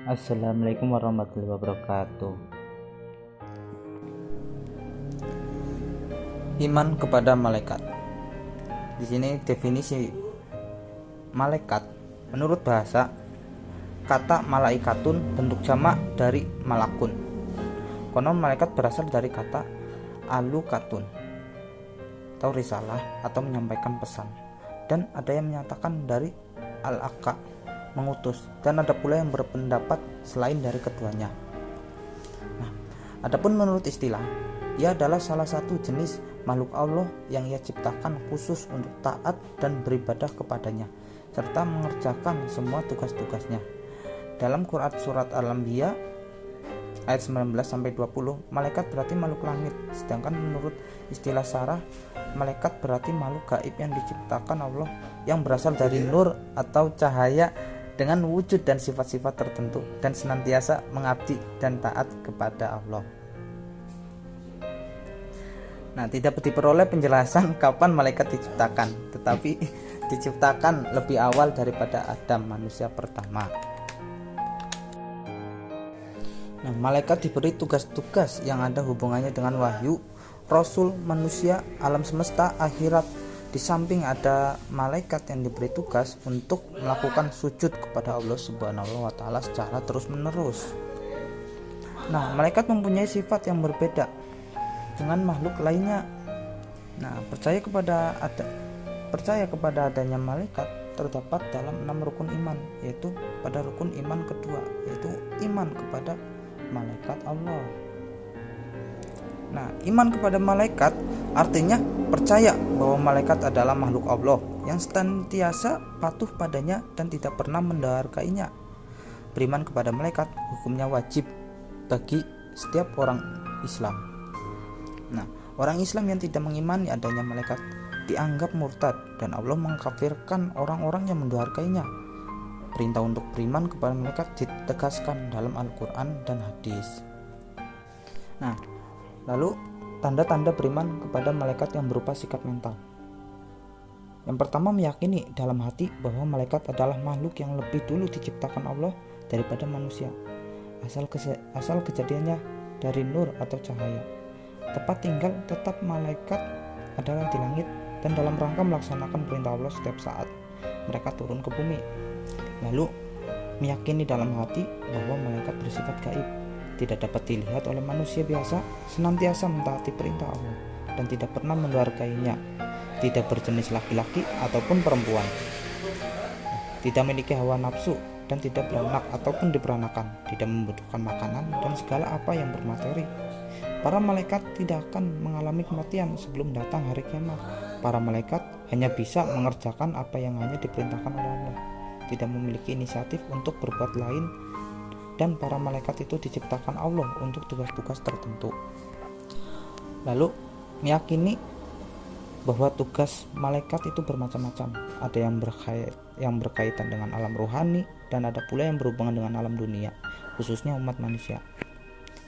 Assalamualaikum warahmatullahi wabarakatuh. Iman kepada malaikat. Di sini definisi malaikat menurut bahasa, kata malaikatun bentuk jamak dari malakun. Konon malaikat berasal dari kata alukatun atau risalah atau menyampaikan pesan, dan ada yang menyatakan dari al-aka mengutus, dan ada pula yang berpendapat selain dari keduanya. Nah, adapun menurut istilah, ia adalah salah satu jenis makhluk Allah yang ia ciptakan khusus untuk taat dan beribadah kepadanya serta mengerjakan semua tugas-tugasnya. Dalam Quran surat Al-Anbiya ayat 19-20, malaikat berarti makhluk langit, sedangkan menurut istilah syarah, malaikat berarti makhluk gaib yang diciptakan Allah yang berasal dari nur atau cahaya dengan wujud dan sifat-sifat tertentu dan senantiasa mengabdi dan taat kepada Allah. Nah, tidak diperoleh penjelasan kapan malaikat diciptakan, tetapi diciptakan lebih awal daripada Adam, manusia pertama. Nah, malaikat diberi tugas-tugas yang ada hubungannya dengan wahyu, rasul, manusia, alam semesta, akhirat. Di samping ada malaikat yang diberi tugas untuk melakukan sujud kepada Allah Subhanahu wa taala secara terus-menerus. Nah, malaikat mempunyai sifat yang berbeda dengan makhluk lainnya. Nah, percaya kepada adanya malaikat terdapat dalam 6 rukun iman, yaitu pada rukun iman kedua, yaitu iman kepada malaikat Allah. Nah, iman kepada malaikat artinya percaya bahwa malaikat adalah makhluk Allah yang senantiasa patuh padanya dan tidak pernah mendaharkainya. Beriman kepada malaikat hukumnya wajib bagi setiap orang Islam. Nah, orang Islam yang tidak mengimani adanya malaikat dianggap murtad dan Allah mengkafirkan orang-orang yang mendaharkainya. Perintah untuk beriman kepada malaikat ditegaskan dalam Al-Quran dan hadis. Nah, lalu tanda-tanda beriman kepada malaikat yang berupa sikap mental. Yang pertama, meyakini dalam hati bahwa malaikat adalah makhluk yang lebih dulu diciptakan Allah daripada manusia. Asal kejadiannya dari nur atau cahaya. Tempat tinggal tetap malaikat adalah di langit dan dalam rangka melaksanakan perintah Allah setiap saat mereka turun ke bumi. Lalu, meyakini dalam hati bahwa malaikat bersifat gaib, tidak dapat dilihat oleh manusia biasa, senantiasa mentaati perintah Allah dan tidak pernah mendaharkainya, tidak berjenis laki-laki ataupun perempuan, tidak memiliki hawa nafsu dan tidak beranak ataupun diperanakan, tidak membutuhkan makanan dan segala apa yang bermateri. Para malaikat tidak akan mengalami kematian sebelum datang hari kiamat. Para malaikat hanya bisa mengerjakan apa yang hanya diperintahkan oleh Allah, tidak memiliki inisiatif untuk berbuat lain, dan para malaikat itu diciptakan Allah untuk tugas-tugas tertentu. Lalu, meyakini bahwa tugas malaikat itu bermacam-macam. Ada yang berkaitan dengan alam rohani dan ada pula yang berhubungan dengan alam dunia, khususnya umat manusia.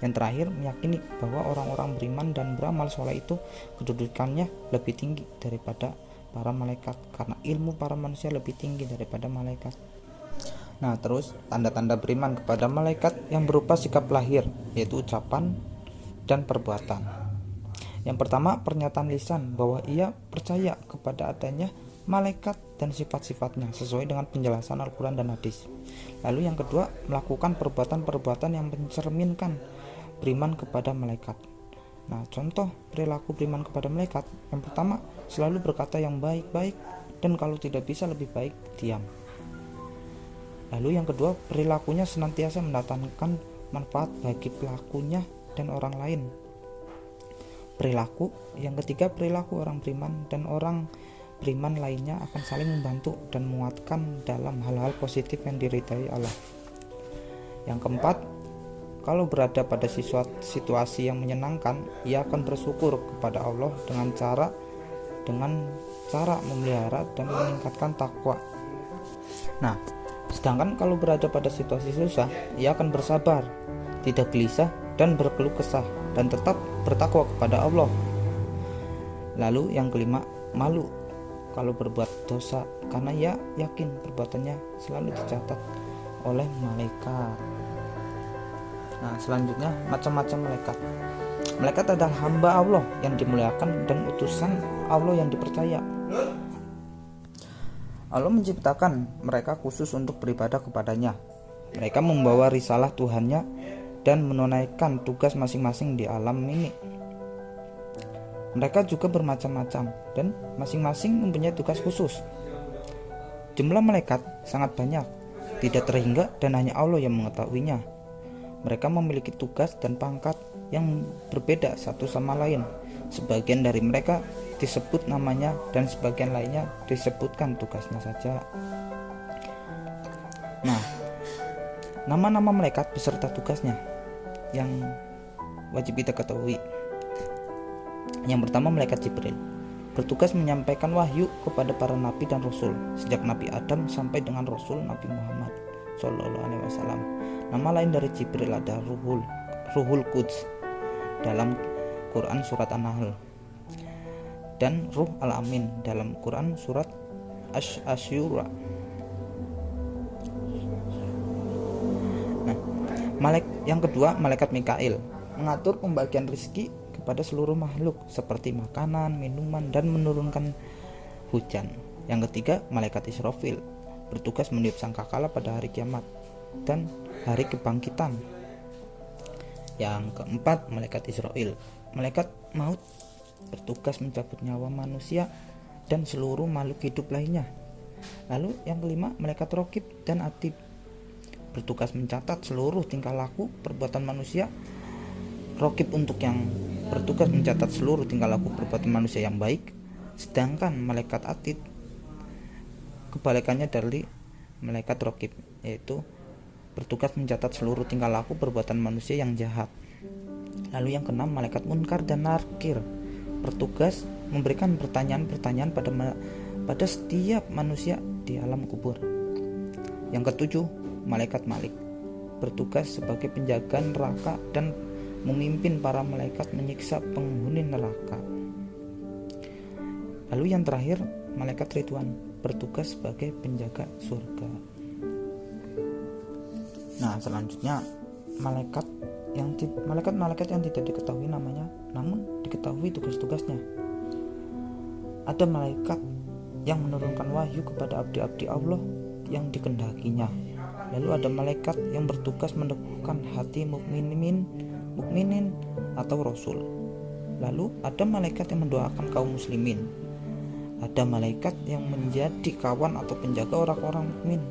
Yang terakhir, meyakini bahwa orang-orang beriman dan beramal soleh itu kedudukannya lebih tinggi daripada para malaikat karena ilmu para manusia lebih tinggi daripada malaikat. Nah, terus tanda-tanda beriman kepada malaikat yang berupa sikap lahir, yaitu ucapan dan perbuatan. Yang pertama, pernyataan lisan bahwa ia percaya kepada adanya malaikat dan sifat-sifatnya sesuai dengan penjelasan Al-Quran dan hadis. Lalu yang kedua, melakukan perbuatan-perbuatan yang mencerminkan beriman kepada malaikat. Nah, contoh perilaku beriman kepada malaikat, yang pertama, selalu berkata yang baik-baik dan kalau tidak bisa lebih baik diam. Lalu yang kedua, perilakunya senantiasa mendatangkan manfaat bagi pelakunya dan orang lain. Yang ketiga, perilaku orang beriman dan orang beriman lainnya akan saling membantu dan menguatkan dalam hal-hal positif yang diridhai Allah. Yang keempat, kalau berada pada situasi yang menyenangkan, ia akan bersyukur kepada Allah dengan cara memelihara dan meningkatkan takwa. Nah, sedangkan kalau berada pada situasi susah, ia akan bersabar, tidak gelisah dan berkeluh kesah dan tetap bertakwa kepada Allah. Lalu yang kelima, malu kalau berbuat dosa karena ia yakin perbuatannya selalu dicatat oleh malaikat. Nah, selanjutnya macam-macam malaikat. Malaikat adalah hamba Allah yang dimuliakan dan utusan Allah yang dipercaya. Allah menciptakan mereka khusus untuk beribadah kepadanya. Mereka membawa risalah Tuhannya dan menunaikan tugas masing-masing di alam ini. Mereka juga bermacam-macam dan masing-masing mempunyai tugas khusus. Jumlah malaikat sangat banyak, tidak terhingga, dan hanya Allah yang mengetahuinya. Mereka memiliki tugas dan pangkat yang berbeda satu sama lain. Sebagian dari mereka disebut namanya dan sebagian lainnya disebutkan tugasnya saja. Nah, nama-nama malaikat beserta tugasnya yang wajib kita ketahui. Yang pertama, malaikat Jibril bertugas menyampaikan wahyu kepada para nabi dan rasul sejak Nabi Adam sampai dengan Rasul Nabi Muhammad SAW. Nama lain dari Jibril ada Ruhul Quds dalam Quran surat An-Nahl dan Ruh Al-Amin dalam Quran surat Asy-Syura. Nah, yang kedua, malaikat Mikail mengatur pembagian rezeki kepada seluruh makhluk seperti makanan, minuman, dan menurunkan hujan. Yang ketiga, malaikat Israfil bertugas meniup sangkakala pada hari kiamat dan hari kebangkitan. Yang keempat, malaikat Israel, malaikat maut, bertugas mencabut nyawa manusia dan seluruh makhluk hidup lainnya. Lalu yang kelima, malaikat Raqib dan Atid, bertugas mencatat seluruh tingkah laku perbuatan manusia. Raqib untuk yang bertugas mencatat seluruh tingkah laku perbuatan manusia yang baik, sedangkan malaikat Atid kebalikannya dari malaikat Raqib, yaitu bertugas mencatat seluruh tingkah laku perbuatan manusia yang jahat. Lalu yang keenam, malaikat Munkar dan Nakir, bertugas memberikan pertanyaan-pertanyaan pada setiap manusia di alam kubur. Yang ketujuh, malaikat Malik, bertugas sebagai penjaga neraka dan memimpin para malaikat menyiksa penghuni neraka. Lalu yang terakhir, malaikat Ridwan, bertugas sebagai penjaga surga. Nah, selanjutnya malaikat yang tidak diketahui namanya, namun diketahui tugas-tugasnya. Ada malaikat yang menurunkan wahyu kepada abdi-abdi Allah yang dikehendakinya. Lalu ada malaikat yang bertugas meneguhkan hati mukminin atau rasul. Lalu ada malaikat yang mendoakan kaum muslimin. Ada malaikat yang menjadi kawan atau penjaga orang-orang mukmin.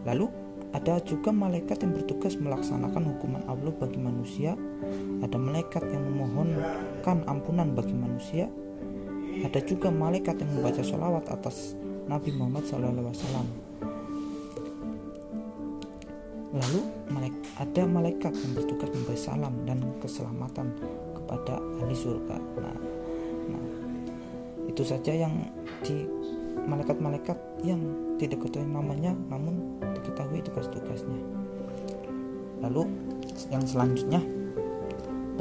Lalu ada juga malaikat yang bertugas melaksanakan hukuman Allah bagi manusia. Ada malaikat yang memohonkan ampunan bagi manusia. Ada juga malaikat yang membaca sholawat atas Nabi Muhammad SAW. Lalu ada malaikat yang bertugas memberi salam dan keselamatan kepada ahli surga. Nah, itu saja yang di malaikat-malaikat yang tidak diketahui namanya, namun diketahui tugas-tugasnya. Lalu yang selanjutnya,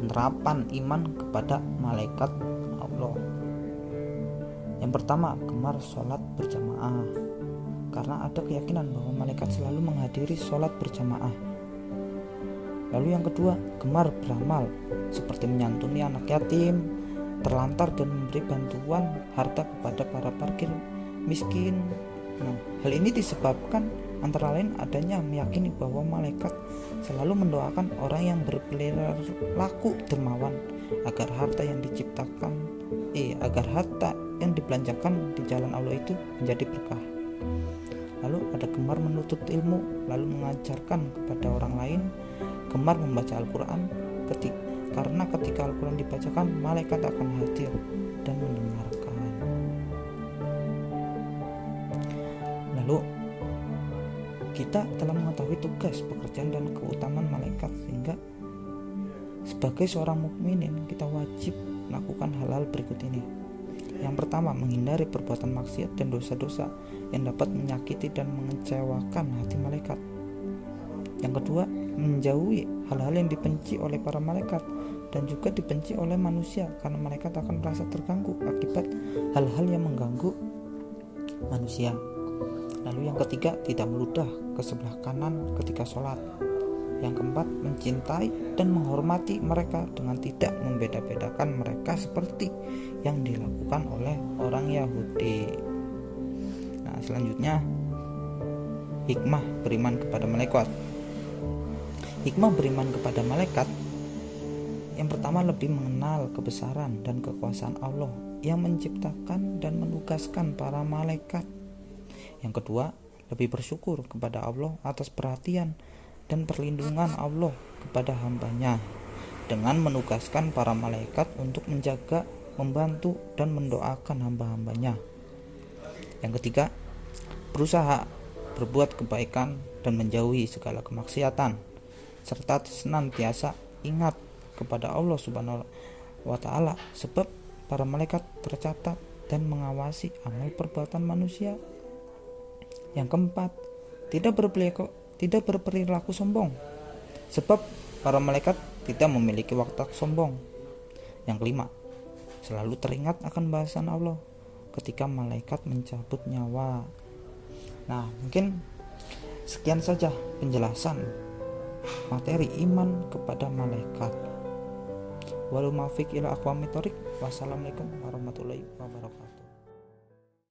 penerapan iman kepada malaikat Allah. Yang pertama, gemar sholat berjamaah, karena ada keyakinan bahwa malaikat selalu menghadiri sholat berjamaah. Lalu yang kedua, gemar beramal, seperti menyantuni anak yatim, terlantar, dan memberi bantuan harta kepada para fakir miskin. Nah, hal ini disebabkan antara lain adanya meyakini bahwa malaikat selalu mendoakan orang yang berperilaku dermawan agar harta yang dibelanjakan di jalan Allah itu menjadi berkah. Lalu ada gemar menuntut ilmu, lalu mengajarkan kepada orang lain. Gemar membaca Al-Quran, karena ketika Al-Quran dibacakan, malaikat akan hadir dan mendengarkan. Lalu kita telah mengetahui tugas, pekerjaan, dan keutamaan malaikat, sehingga sebagai seorang mukminin kita wajib melakukan hal-hal berikut ini. Yang pertama, menghindari perbuatan maksiat dan dosa-dosa yang dapat menyakiti dan mengecewakan hati malaikat. Yang kedua, menjauhi hal-hal yang dibenci oleh para malaikat dan juga dibenci oleh manusia, karena malaikat akan merasa terganggu akibat hal-hal yang mengganggu manusia. Lalu yang ketiga, tidak meludah ke sebelah kanan ketika sholat. Yang keempat, mencintai dan menghormati mereka dengan tidak membeda-bedakan mereka seperti yang dilakukan oleh orang Yahudi. Nah, selanjutnya hikmah beriman kepada malaikat. Hikmah beriman kepada malaikat yang pertama, lebih mengenal kebesaran dan kekuasaan Allah yang menciptakan dan menugaskan para malaikat. Yang kedua, lebih bersyukur kepada Allah atas perhatian dan perlindungan Allah kepada hambanya dengan menugaskan para malaikat untuk menjaga, membantu, dan mendoakan hamba-hambanya. Yang ketiga, berusaha berbuat kebaikan dan menjauhi segala kemaksiatan, serta senantiasa ingat kepada Allah Subhanahu wa Ta'ala, sebab para malaikat tercatat dan mengawasi amal perbuatan manusia. Yang keempat, tidak berperilaku sombong, sebab para malaikat tidak memiliki watak sombong. Yang kelima, selalu teringat akan bahasan Allah ketika malaikat mencabut nyawa. Nah, mungkin sekian saja penjelasan materi iman kepada malaikat. Wassalamualaikum warahmatullahi wabarakatuh.